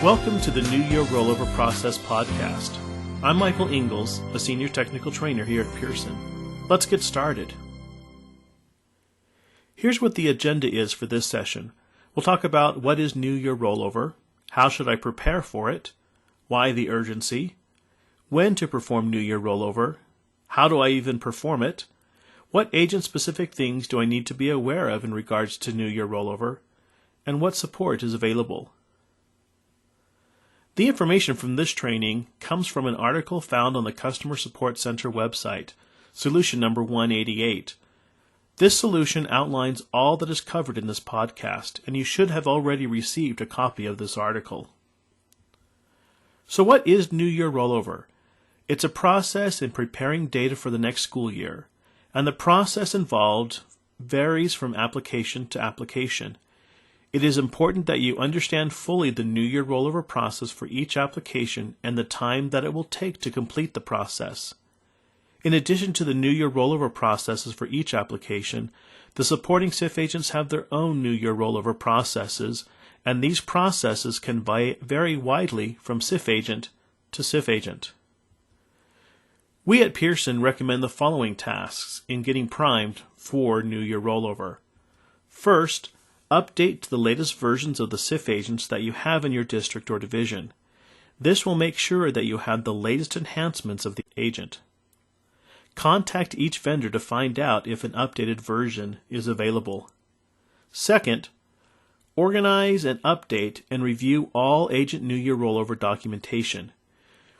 Welcome to the New Year Rollover Process podcast. I'm Michael Ingalls, a Senior Technical Trainer here at Pearson. Let's get started. Here's what the agenda is for this session. We'll talk about what is New Year Rollover, how should I prepare for it, why the urgency, when to perform New Year Rollover, how do I even perform it, what agent-specific things do I need to be aware of in regards to New Year Rollover, and what support is available. The information from this training comes from an article found on the Customer Support Center website, solution number 188. This solution outlines all that is covered in this podcast, and you should have already received a copy of this article. So what is New Year Rollover? It's a process in preparing data for the next school year, and the process involved varies from application to application. It is important that you understand fully the New Year Rollover process for each application and the time that it will take to complete the process. In addition to the New Year Rollover processes for each application, the supporting SIF agents have their own New Year Rollover processes, and these processes can vary widely from SIF agent to SIF agent. We at Pearson recommend the following tasks in getting primed for New Year Rollover. First, update to the latest versions of the SIF agents that you have in your district or division. This will make sure that you have the latest enhancements of the agent. Contact each vendor to find out if an updated version is available. Second, organize and update and review all Agent New Year Rollover documentation.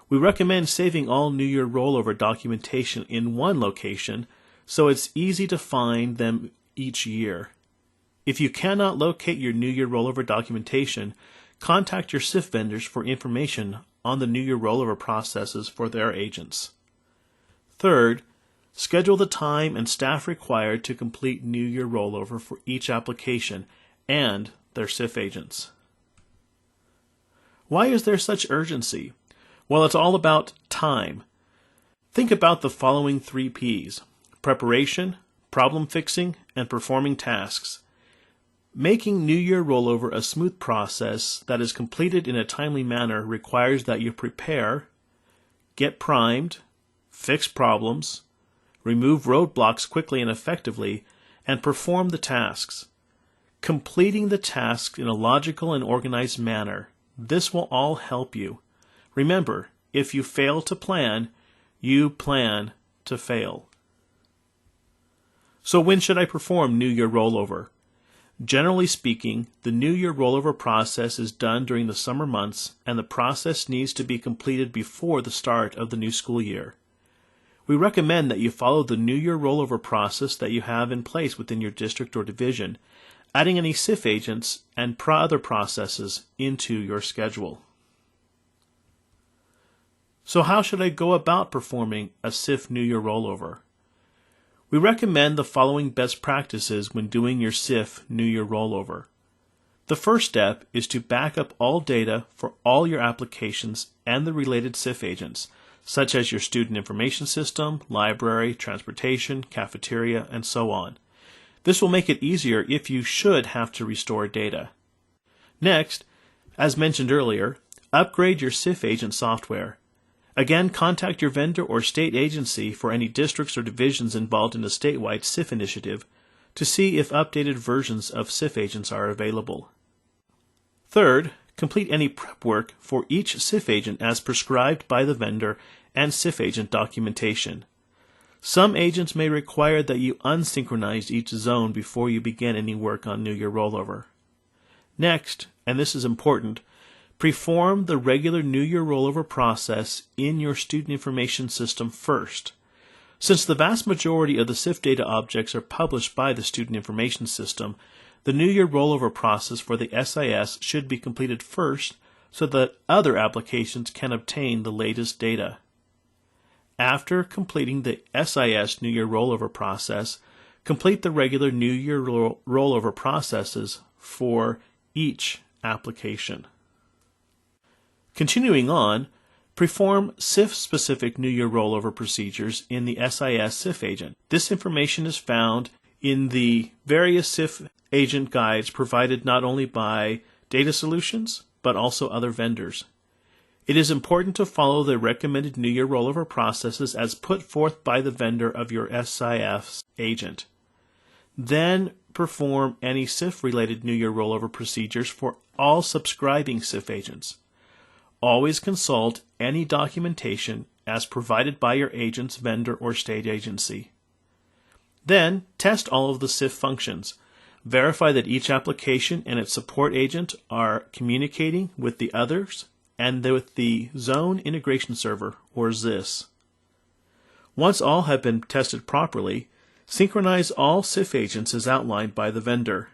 We recommend saving all New Year Rollover documentation in one location so it's easy to find them each year. If you cannot locate your New Year Rollover documentation, contact your SIF vendors for information on the New Year Rollover processes for their agents. Third, schedule the time and staff required to complete New Year Rollover for each application and their SIF agents. Why is there such urgency? Well, it's all about time. Think about the following 3 P's: preparation, problem fixing, and performing tasks. Making New Year Rollover a smooth process that is completed in a timely manner requires that you prepare, get primed, fix problems, remove roadblocks quickly and effectively, and perform the tasks. Completing the tasks in a logical and organized manner. This will all help you. Remember, if you fail to plan, you plan to fail. So when should I perform New Year Rollover? Generally speaking, the New Year Rollover process is done during the summer months, and the process needs to be completed before the start of the new school year. We recommend that you follow the New Year Rollover process that you have in place within your district or division, adding any SIF agents and other processes into your schedule. So how should I go about performing a SIF New Year Rollover? We recommend the following best practices when doing your SIF New Year Rollover. The first step is to back up all data for all your applications and the related SIF agents, such as your student information system, library, transportation, cafeteria, and so on. This will make it easier if you should have to restore data. Next, as mentioned earlier, upgrade your SIF agent software. Again, contact your vendor or state agency for any districts or divisions involved in a statewide SIF initiative to see if updated versions of SIF agents are available. Third, complete any prep work for each SIF agent as prescribed by the vendor and SIF agent documentation. Some agents may require that you unsynchronize each zone before you begin any work on New Year Rollover. Next, and this is important, perform the regular New Year Rollover process in your student information system first. Since the vast majority of the SIF data objects are published by the student information system, the New Year Rollover process for the SIS should be completed first so that other applications can obtain the latest data. After completing the SIS New Year Rollover process, complete the regular New Year Rollover processes for each application. Continuing on, perform SIF-specific New Year Rollover procedures in the SIS SIF agent. This information is found in the various SIF agent guides provided not only by Data Solutions, but also other vendors. It is important to follow the recommended New Year rollover processes as put forth by the vendor of your SIF's agent. Then perform any SIF-related New Year rollover procedures for all subscribing SIF agents. Always consult any documentation as provided by your agent's vendor or state agency. Then test all of the SIF functions. Verify that each application and its support agent are communicating with the others and with the Zone Integration Server, or ZIS. Once all have been tested properly, synchronize all SIF agents as outlined by the vendor.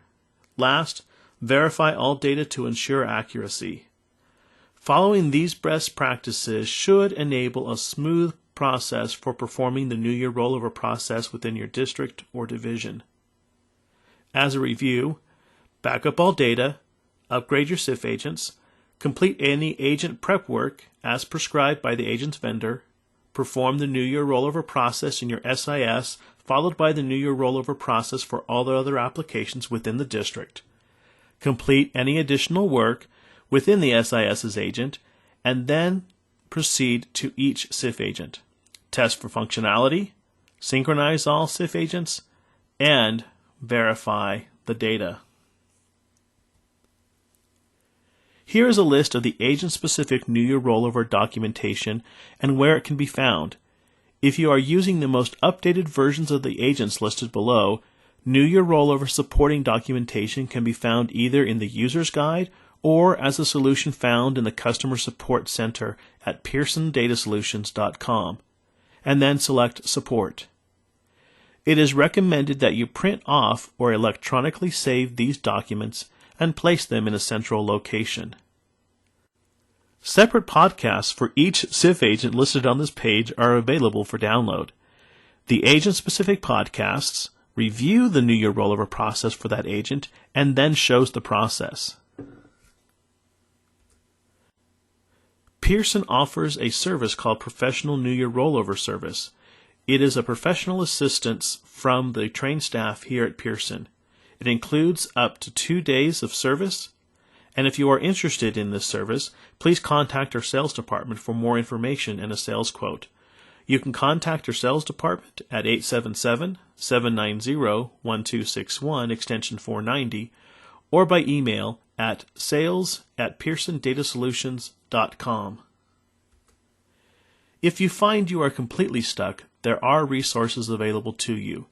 Last, verify all data to ensure accuracy. Following these best practices should enable a smooth process for performing the New Year rollover process within your district or division. As a review, back up all data, upgrade your SIF agents, complete any agent prep work as prescribed by the agent's vendor, perform the New Year rollover process in your SIS, followed by the New Year rollover process for all the other applications within the district. Complete any additional work within the SIS's agent, and then proceed to each SIF agent. Test for functionality, synchronize all SIF agents, and verify the data. Here is a list of the agent-specific New Year rollover documentation and where it can be found. If you are using the most updated versions of the agents listed below, New Year rollover supporting documentation can be found either in the User's Guide or as a solution found in the Customer Support Center at pearsondatasolutions.com, and then select Support. It is recommended that you print off or electronically save these documents and place them in a central location. Separate podcasts for each SIF agent listed on this page are available for download. The agent-specific podcasts review the New Year rollover process for that agent and then shows the process. Pearson offers a service called Professional New Year Rollover Service. It is a professional assistance from the trained staff here at Pearson. It includes up to 2 days of service, and if you are interested in this service, please contact our sales department for more information and a sales quote. You can contact our sales department at 877-790-1261 extension 490 or by email at sales@pearsondatasolutions.com. If you find you are completely stuck, there are resources available to you.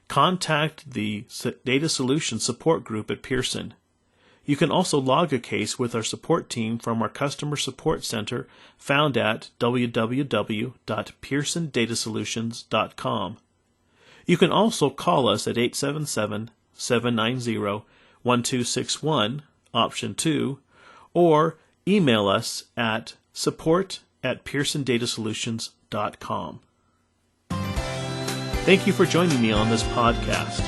Contact the Data Solutions support group at Pearson. You can also log a case with our support team from our Customer Support Center found at www.pearsondatasolutions.com. You can also call us at 877-790-1261, option 2, or email us at support@pearsondatasolutions.com. Thank you for joining me on this podcast.